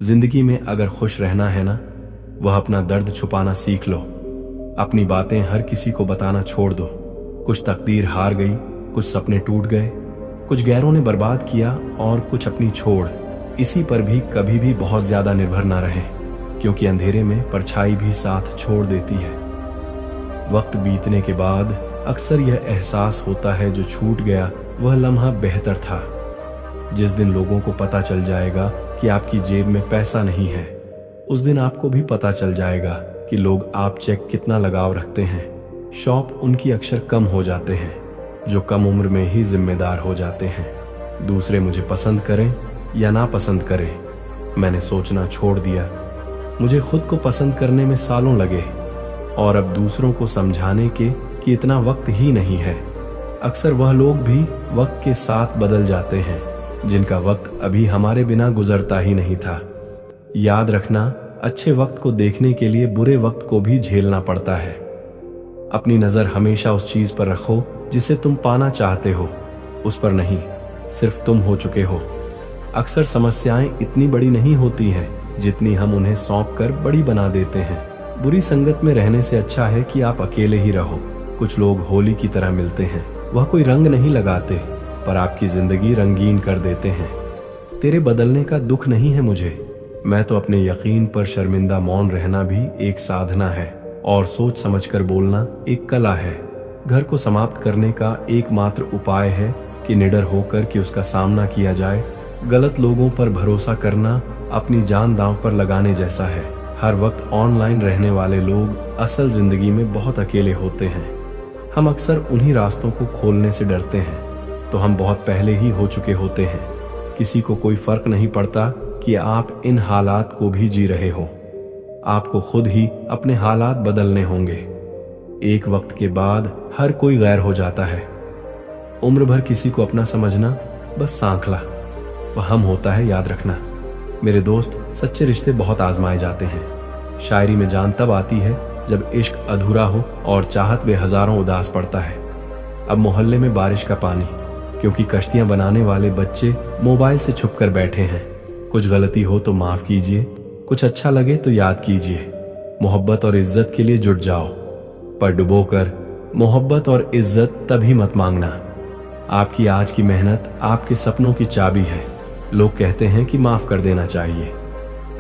जिंदगी में अगर खुश रहना है ना, वह अपना दर्द छुपाना सीख लो। अपनी बातें हर किसी को बताना छोड़ दो। कुछ तकदीर हार गई, कुछ सपने टूट गए, कुछ गैरों ने बर्बाद किया और कुछ अपनी छोड़। इसी पर भी कभी भी बहुत ज्यादा निर्भर ना रहे, क्योंकि अंधेरे में परछाई भी साथ छोड़ देती है। वक्त बीतने के बाद अक्सर यह एहसास होता है जो छूट गया वह लम्हा बेहतर था। जिस दिन लोगों को पता चल जाएगा कि आपकी जेब में पैसा नहीं है, उस दिन आपको भी पता चल जाएगा कि लोग आप चेक कितना लगाव रखते हैं। शौक उनकी अक्सर कम हो जाते हैं जो कम उम्र में ही जिम्मेदार हो जाते हैं। दूसरे मुझे पसंद करें या ना पसंद करें, मैंने सोचना छोड़ दिया। मुझे खुद को पसंद करने में सालों लगे और अब दूसरों को समझाने के कि इतना वक्त ही नहीं है। अक्सर वह लोग भी वक्त के साथ बदल जाते हैं जिनका वक्त अभी हमारे बिना गुजरता ही नहीं था। याद रखना, अच्छे वक्त को देखने के लिए बुरे वक्त को भी झेलना पड़ता है। अपनी नजर हमेशा उस चीज पर रखो जिसे तुम पाना चाहते हो, उस पर नहीं, सिर्फ तुम हो चुके हो। अक्सर समस्याएं इतनी बड़ी नहीं होती हैं जितनी हम उन्हें सौंप कर बड़ी बना देते हैं। बुरी संगत में रहने से अच्छा है कि आप अकेले ही रहो। कुछ लोग होली की तरह मिलते हैं, वह कोई रंग नहीं लगाते पर आपकी जिंदगी रंगीन कर देते हैं। तेरे बदलने का दुख नहीं है मुझे, मैं तो अपने यकीन पर शर्मिंदा मौन रहना भी एक साधना है और सोच समझकर बोलना एक कला है। घर को समाप्त करने का एकमात्र उपाय है कि निडर होकर कि उसका सामना किया जाए। गलत लोगों पर भरोसा करना अपनी जान दांव पर लगाने जैसा है। हर वक्त ऑनलाइन रहने वाले लोग असल जिंदगी में बहुत अकेले होते हैं। हम अक्सर उन्हीं रास्तों को खोलने से डरते हैं तो हम बहुत पहले ही हो चुके होते हैं। किसी को कोई फर्क नहीं पड़ता कि आप इन हालात को भी जी रहे हो। आपको खुद ही अपने हालात बदलने होंगे। एक वक्त के बाद हर कोई गैर हो जाता है। उम्र भर किसी को अपना समझना बस सांखला वह हम होता है, याद रखना। मेरे दोस्त, सच्चे रिश्ते बहुत आजमाए जाते हैं। शायरी में जान तब आती है जब इश्क अधूरा हो और चाहत में हजारों उदास पड़ता है। अब मोहल्ले में बारिश का पानी, क्योंकि कश्तियां बनाने वाले बच्चे मोबाइल से छुपकर बैठे हैं। कुछ गलती हो तो माफ कीजिए, कुछ अच्छा लगे तो याद कीजिए। मोहब्बत और इज्जत के लिए जुट जाओ, पर डुबोकर मोहब्बत और इज्जत तभी मत मांगना। आपकी आज की मेहनत आपके सपनों की चाबी है। लोग कहते हैं कि माफ कर देना चाहिए।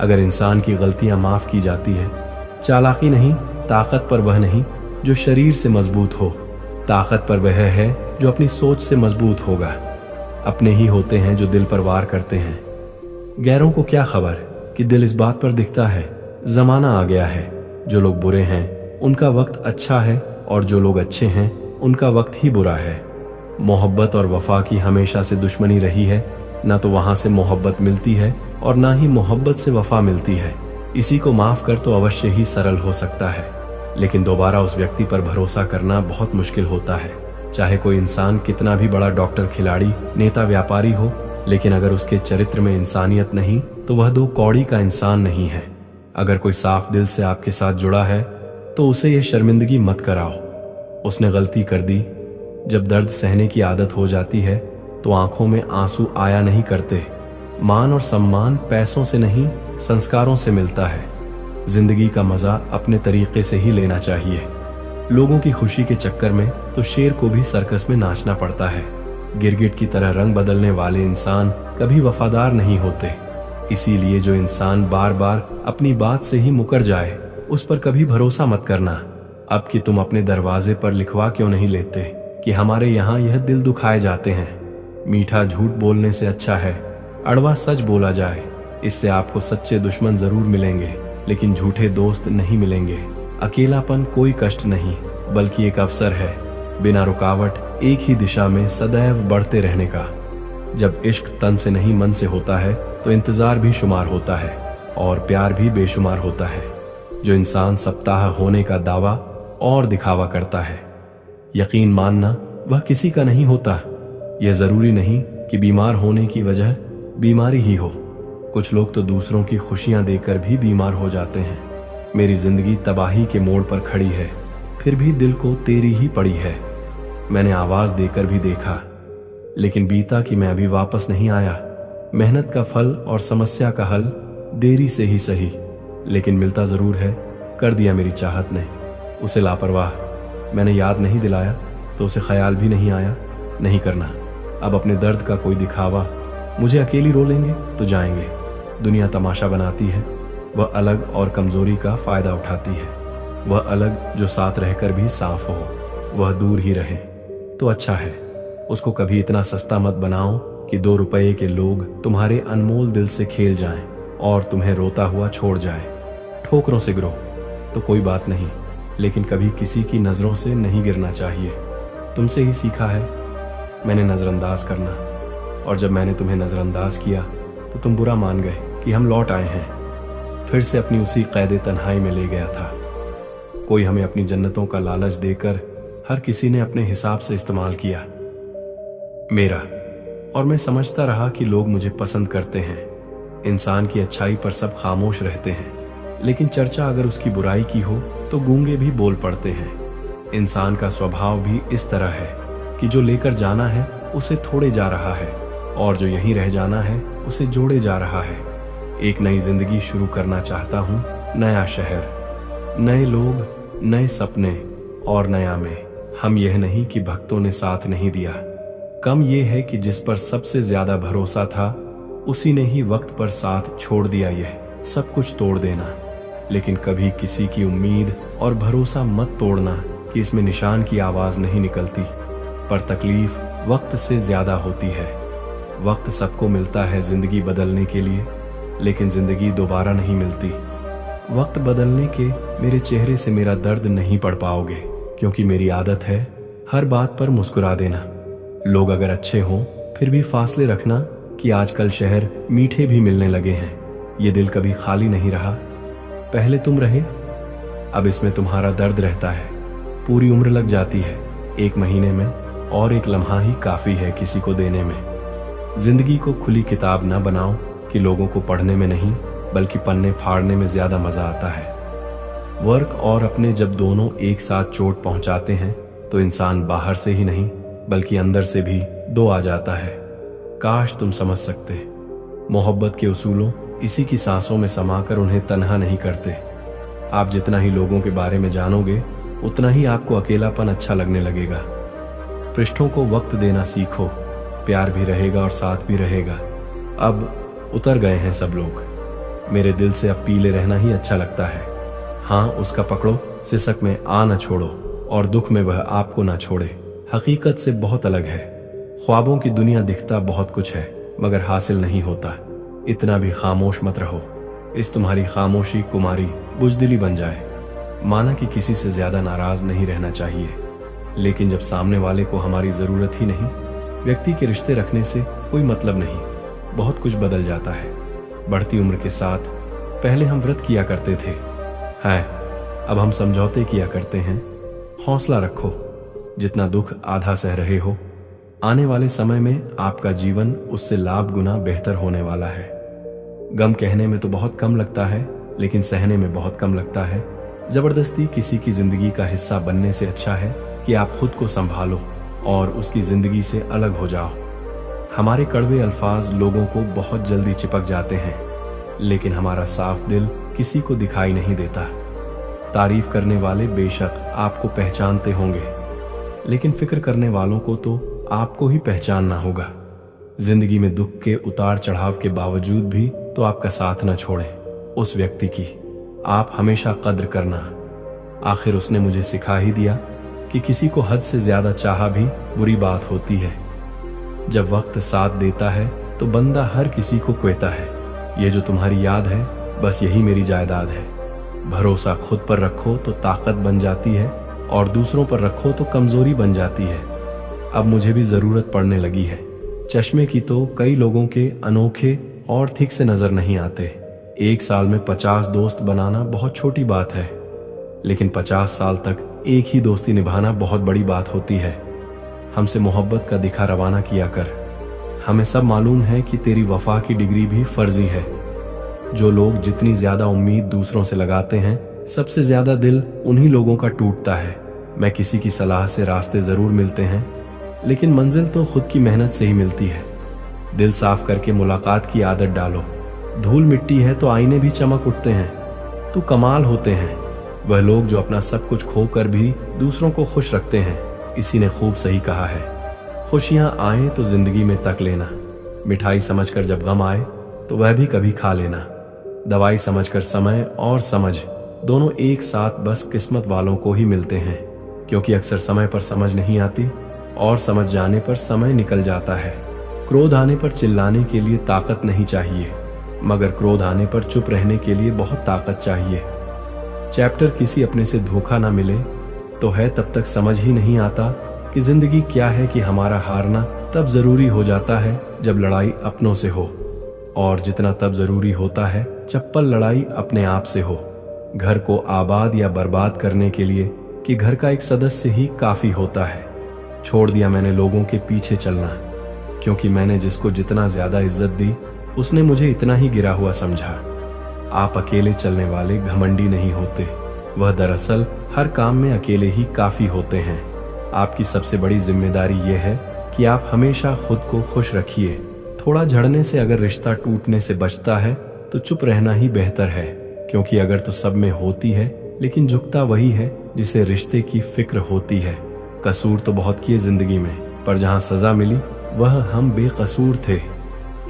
अगर इंसान की गलतियां माफ की जाती है, चालाकी नहीं, ताकत पर वह नहीं जो शरीर से मजबूत हो, ताकत पर वह है जो अपनी सोच से मजबूत होगा। अपने ही होते हैं जो दिल पर वार करते हैं। गैरों को क्या खबर कि दिल इस बात पर दिखता है। जमाना आ गया है, जो लोग बुरे हैं उनका वक्त अच्छा है और जो लोग अच्छे हैं उनका वक्त ही बुरा है। मोहब्बत और वफा की हमेशा से दुश्मनी रही है। ना तो वहां से मोहब्बत मिलती है और ना ही मोहब्बत से वफा मिलती है। इसी को माफ कर तो अवश्य ही सरल हो सकता है, लेकिन दोबारा उस व्यक्ति पर भरोसा करना बहुत मुश्किल होता है। चाहे कोई इंसान कितना भी बड़ा डॉक्टर, खिलाड़ी, नेता, व्यापारी हो, लेकिन अगर उसके चरित्र में इंसानियत नहीं तो वह दो कौड़ी का इंसान नहीं है। अगर कोई साफ दिल से आपके साथ जुड़ा है तो उसे यह शर्मिंदगी मत कराओ। उसने गलती कर दी। जब दर्द सहने की आदत हो जाती है तो आंखों में आंसू आया नहीं करते। मान और सम्मान पैसों से नहीं, संस्कारों से मिलता है। जिंदगी का मजा अपने तरीके से ही लेना चाहिए। लोगों की खुशी के चक्कर में तो शेर को भी सर्कस में नाचना पड़ता है। गिरगिट की तरह रंग बदलने वाले इंसान कभी वफादार नहीं होते। इसीलिए जो इंसान बार बार अपनी बात से ही मुकर जाए, उस पर कभी भरोसा मत करना। अब कि तुम अपने दरवाजे पर लिखवा क्यों नहीं लेते कि हमारे यहाँ यह दिल दुखाए जाते हैं। मीठा झूठ बोलने से अच्छा है अड़वा सच बोला जाए। इससे आपको सच्चे दुश्मन जरूर मिलेंगे, लेकिन झूठे दोस्त नहीं मिलेंगे। अकेलापन कोई कष्ट नहीं, बल्कि एक अवसर है, बिना रुकावट एक ही दिशा में सदैव बढ़ते रहने का। जब इश्क तन से नहीं मन से होता है तो इंतजार भी शुमार होता है और प्यार भी बेशुमार होता है। जो इंसान सप्ताह होने का दावा और दिखावा करता है, यकीन मानना वह किसी का नहीं होता। यह जरूरी नहीं कि बीमार होने की वजह बीमारी ही हो। कुछ लोग तो दूसरों की खुशियां देकर भी बीमार हो जाते हैं। मेरी जिंदगी तबाही के मोड़ पर खड़ी है, फिर भी दिल को तेरी ही पड़ी है। मैंने आवाज देकर भी देखा, लेकिन बीता कि मैं अभी वापस नहीं आया। मेहनत का फल और समस्या का हल देरी से ही सही, लेकिन मिलता जरूर है, कर दिया मेरी चाहत ने उसे लापरवाह। मैंने याद नहीं दिलाया तो उसे ख्याल भी नहीं आया, नहीं करना अब अपने दर्द का कोई दिखावा। मुझे अकेली रो लेंगे तो जाएंगे, दुनिया तमाशा बनाती है। वह अलग और कमजोरी का फायदा उठाती है। वह अलग जो साथ रहकर भी साफ हो, वह दूर ही रहे तो अच्छा है। उसको कभी इतना सस्ता मत बनाओ कि 2 रुपए के लोग तुम्हारे अनमोल दिल से खेल जाएं और तुम्हें रोता हुआ छोड़ जाए। ठोकरों से गिरो तो कोई बात नहीं, लेकिन कभी किसी की नजरों से नहीं गिरना चाहिए। तुमसे ही सीखा है मैंने नजरअंदाज करना, और जब मैंने तुम्हें नजरअंदाज किया तो तुम बुरा मान गए कि हम लौट आए हैं। फिर से अपनी उसी कैदे तन्हाई में ले गया था। कोई हमें अपनी जन्नतों का लालच देकर हर किसी ने अपने हिसाब से इस्तेमाल किया मेरा, और मैं समझता रहा कि लोग मुझे पसंद करते हैं। इंसान की अच्छाई पर सब खामोश रहते हैं, लेकिन चर्चा अगर उसकी बुराई की हो तो गूंगे भी बोल पड़ते हैं। इंसान का स्वभाव भी इस तरह है कि जो लेकर जाना है उसे थोड़े जा रहा है, और जो यहीं रह जाना है उसे जोड़े जा रहा है। एक नई जिंदगी शुरू करना चाहता हूँ, नया शहर, नए लोग, नए सपने और नया मैं। हम यह नहीं कि भक्तों ने साथ नहीं दिया, कम यह है कि जिस पर सबसे ज्यादा भरोसा था उसी ने ही वक्त पर साथ छोड़ दिया। यह सब कुछ तोड़ देना, लेकिन कभी किसी की उम्मीद और भरोसा मत तोड़ना कि इसमें निशान की आवाज नहीं निकलती। पर तकलीफ वक्त से ज्यादा होती है। वक्त सबको मिलता है जिंदगी बदलने के लिए, लेकिन जिंदगी दोबारा नहीं मिलती। वक्त बदलने के मेरे चेहरे से मेरा दर्द नहीं पढ़ पाओगे, क्योंकि मेरी आदत है हर बात पर मुस्कुरा देना। लोग अगर अच्छे हों फिर भी फासले रखना कि आजकल शहर मीठे भी मिलने लगे हैं। ये दिल कभी खाली नहीं रहा। पहले तुम रहे, अब इसमें तुम्हारा दर्द रहता है। पूरी उम्र लग जाती है 1 महीने में, और 1 लम्हा ही काफी है किसी को देने में। जिंदगी को खुली किताब ना बनाओ कि लोगों को पढ़ने में नहीं बल्कि पन्ने फाड़ने में ज्यादा मजा आता है। वर्क और अपने जब दोनों एक साथ चोट पहुंचाते हैं तो इंसान बाहर से ही नहीं बल्कि अंदर से भी 2 आ जाता है। काश तुम समझ सकते। मोहब्बत के उसूलों इसी की सांसों में समाकर उन्हें तन्हा नहीं करते। आप जितना ही लोगों के बारे में जानोगे उतना ही आपको अकेलापन अच्छा लगने लगेगा। पृष्ठों को वक्त देना सीखो, प्यार भी रहेगा और साथ भी रहेगा। अब उतर गए हैं सब लोग, मेरे दिल से अब पीले रहना ही अच्छा लगता है। हाँ, उसका पकड़ो, सिसक में आ न छोड़ो, और दुख में वह आपको ना छोड़े। हकीकत से बहुत अलग है। ख्वाबों की दुनिया दिखता बहुत कुछ है मगर हासिल नहीं होता। इतना भी खामोश मत रहो, इस तुम्हारी खामोशी कुमारी बुजदिली बन जाए। माना कि किसी से ज्यादा नाराज नहीं रहना चाहिए, लेकिन जब सामने वाले को हमारी जरूरत ही नहीं, व्यक्ति के रिश्ते रखने से कोई मतलब नहीं। बहुत कुछ बदल जाता है बढ़ती उम्र के साथ। पहले हम व्रत किया करते थे, अब हम समझौते किया करते हैं। हौसला रखो, जितना दुख आधा सह रहे हो, आने वाले समय में आपका जीवन उससे लाख गुना बेहतर होने वाला है। गम कहने में तो बहुत कम लगता है, लेकिन सहने में बहुत कम लगता है। जबरदस्ती किसी की जिंदगी का हिस्सा बनने से अच्छा है कि आप खुद को संभालो और उसकी जिंदगी से अलग हो जाओ। हमारे कड़वे अल्फाज लोगों को बहुत जल्दी चिपक जाते हैं, लेकिन हमारा साफ दिल किसी को दिखाई नहीं देता। तारीफ करने वाले बेशक आपको पहचानते होंगे, लेकिन फिक्र करने वालों को तो आपको ही पहचानना होगा। जिंदगी में दुख के उतार चढ़ाव के बावजूद भी तो आपका साथ न छोड़े उस व्यक्ति की आप हमेशा कद्र करना। आखिर उसने मुझे सिखा ही दिया कि किसी को हद से ज्यादा चाहा भी बुरी बात होती है। जब वक्त साथ देता है तो बंदा हर किसी को कहता है, ये जो तुम्हारी याद है बस यही मेरी जायदाद है। भरोसा खुद पर रखो तो ताकत बन जाती है, और दूसरों पर रखो तो कमजोरी बन जाती है। अब मुझे भी जरूरत पड़ने लगी है। चश्मे की तो कई लोगों के अनोखे और ठीक से नजर नहीं आते। 1 साल में 50 दोस्त बनाना बहुत छोटी बात है, लेकिन 50 साल तक एक ही दोस्ती निभाना बहुत बड़ी बात होती है। हमसे मोहब्बत का दिखा रवाना किया कर। हमें सब मालूम है कि तेरी वफा की डिग्री भी फर्जी है। जो लोग जितनी ज्यादा उम्मीद दूसरों से लगाते हैं, सबसे ज्यादा दिल उन्हीं लोगों का टूटता है। मैं किसी की सलाह से रास्ते जरूर मिलते हैं, लेकिन मंजिल तो खुद की मेहनत से ही मिलती है। दिल साफ करके मुलाकात की आदत डालो। धूल मिट्टी है तो आईने भी चमक उठते हैं। तू कमाल होते हैं वह लोग जो अपना सब कुछ खोकर भी दूसरों को खुश रखते हैं। इसी ने खूब सही कहा है, खुशियां आए तो जिंदगी में तक लेना, मिठाई समझकर जब गम आए तो वह भी कभी खा लेना। दवाई समझकर समय और समझ दोनों एक साथ बस किस्मत वालों को ही मिलते हैं, क्योंकि अक्सर समय पर समझ नहीं आती और समझ जाने पर समय निकल जाता है। क्रोध आने पर चिल्लाने के लिए ताकत नहीं चाहिए, मगर क्रोध आने पर चुप रहने के लिए बहुत ताकत चाहिए। चैप्टर किसी अपने से धोखा ना मिले तो है तब तक समझ ही नहीं आता कि जिंदगी क्या है, कि हमारा हारना तब जरूरी हो जाता है जब लड़ाई अपनों से हो, और जितना तब जरूरी होता है चप्पल लड़ाई अपने आप से हो। घर को आबाद या बर्बाद करने के लिए कि घर का एक सदस्य ही काफी होता है। छोड़ दिया मैंने लोगों के पीछे चलना, क्योंकि मैंने जिसको जितना ज्यादा इज्जत दी उसने मुझे इतना ही गिरा हुआ समझा। आप अकेले चलने वाले घमंडी नहीं होते, वह दरअसल हर काम में अकेले ही काफी होते हैं। आपकी सबसे बड़ी जिम्मेदारी यह है कि आप हमेशा खुद को खुश रखिए। थोड़ा झड़ने से अगर रिश्ता टूटने से बचता है तो चुप रहना ही बेहतर है, क्योंकि अगर तो सब में होती है लेकिन झुकता वही है जिसे रिश्ते की फिक्र होती है। कसूर तो बहुत किए जिंदगी में, पर जहां सजा मिली वह हम बेकसूर थे।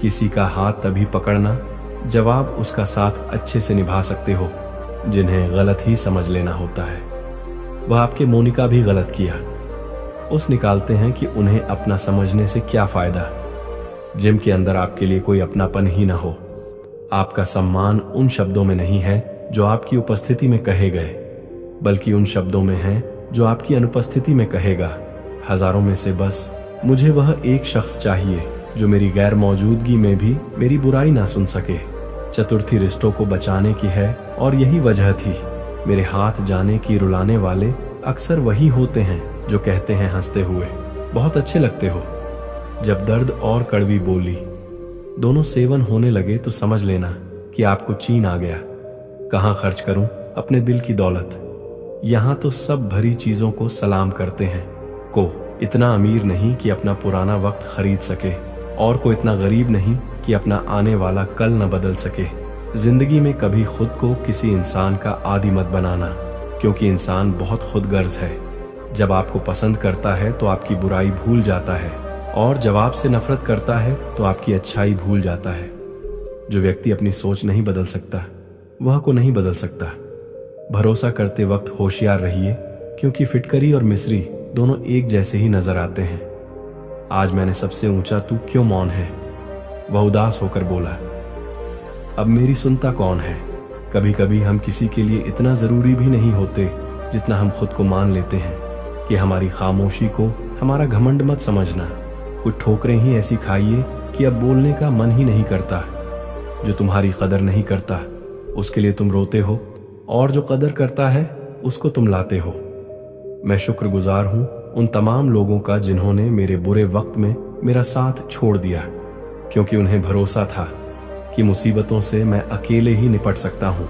किसी का हाथ तभी पकड़ना जब आप उसका साथ अच्छे से निभा सकते हो, जिन्हें गलत ही समझ लेना होता है। वह आपके मोनिका भी गलत किया, उस निकालते हैं कि उन्हें अपना समझने से क्या फायदा। जिम के अंदर आपके लिए कोई अपनापन ही ना हो। आपका सम्मान उन शब्दों में नहीं है जो आपकी उपस्थिति में कहे गए, बल्कि उन शब्दों में है जो आपकी अनुपस्थिति में कहेगा। हजारों में से बस मुझे वह एक शख्स चाहिए जो मेरी गैर मौजूदगी में भी मेरी बुराई ना सुन सके। चतुर्थी रिश्तों को बचाने की है और यही वजह थी। मेरे हाथ जाने की रुलाने वाले अक्सर वही होते हैं जो कहते हैं हंसते हुए, बहुत अच्छे लगते हो। जब दर्द और कड़वी बोली दोनों सेवन होने लगे तो समझ लेना कि आपको चीन आ गया। कहाँ खर्च करूं अपने दिल की दौलत, यहाँ तो सब भरी चीजों को सलाम करते हैं। को इतना अमीर नहीं कि अपना पुराना वक्त खरीद सके, और को इतना गरीब नहीं कि अपना आने वाला कल न बदल सके। जिंदगी में कभी खुद को किसी इंसान का आदी मत बनाना, क्योंकि इंसान बहुत खुदगर्ज है। जब आपको पसंद करता है तो आपकी बुराई भूल जाता है, और जब आपसे नफरत करता है तो आपकी अच्छाई भूल जाता है। जो व्यक्ति अपनी सोच नहीं बदल सकता वह को नहीं बदल सकता। भरोसा करते वक्त होशियार रहिए, क्योंकि फिटकरी और मिस्री दोनों एक जैसे ही नजर आते हैं। आज मैंने सबसे ऊंचा तू क्यों मौन है, वह उदास होकर बोला। अब मेरी सुनता कौन है। कभी कभी हम किसी के लिए इतना जरूरी भी नहीं होते जितना हम खुद को मान लेते हैं। कि हमारी खामोशी को हमारा घमंड मत समझना। कुछ ठोकरें ही ऐसी खाइए कि अब बोलने का मन ही नहीं करता। जो तुम्हारी कदर नहीं करता उसके लिए तुम रोते हो, और जो कदर करता है उसको तुम लाते हो। मैं शुक्रगुजार हूं उन तमाम लोगों का जिन्होंने मेरे बुरे वक्त में मेरा साथ छोड़ दिया, क्योंकि उन्हें भरोसा था कि मुसीबतों से मैं अकेले ही निपट सकता हूं।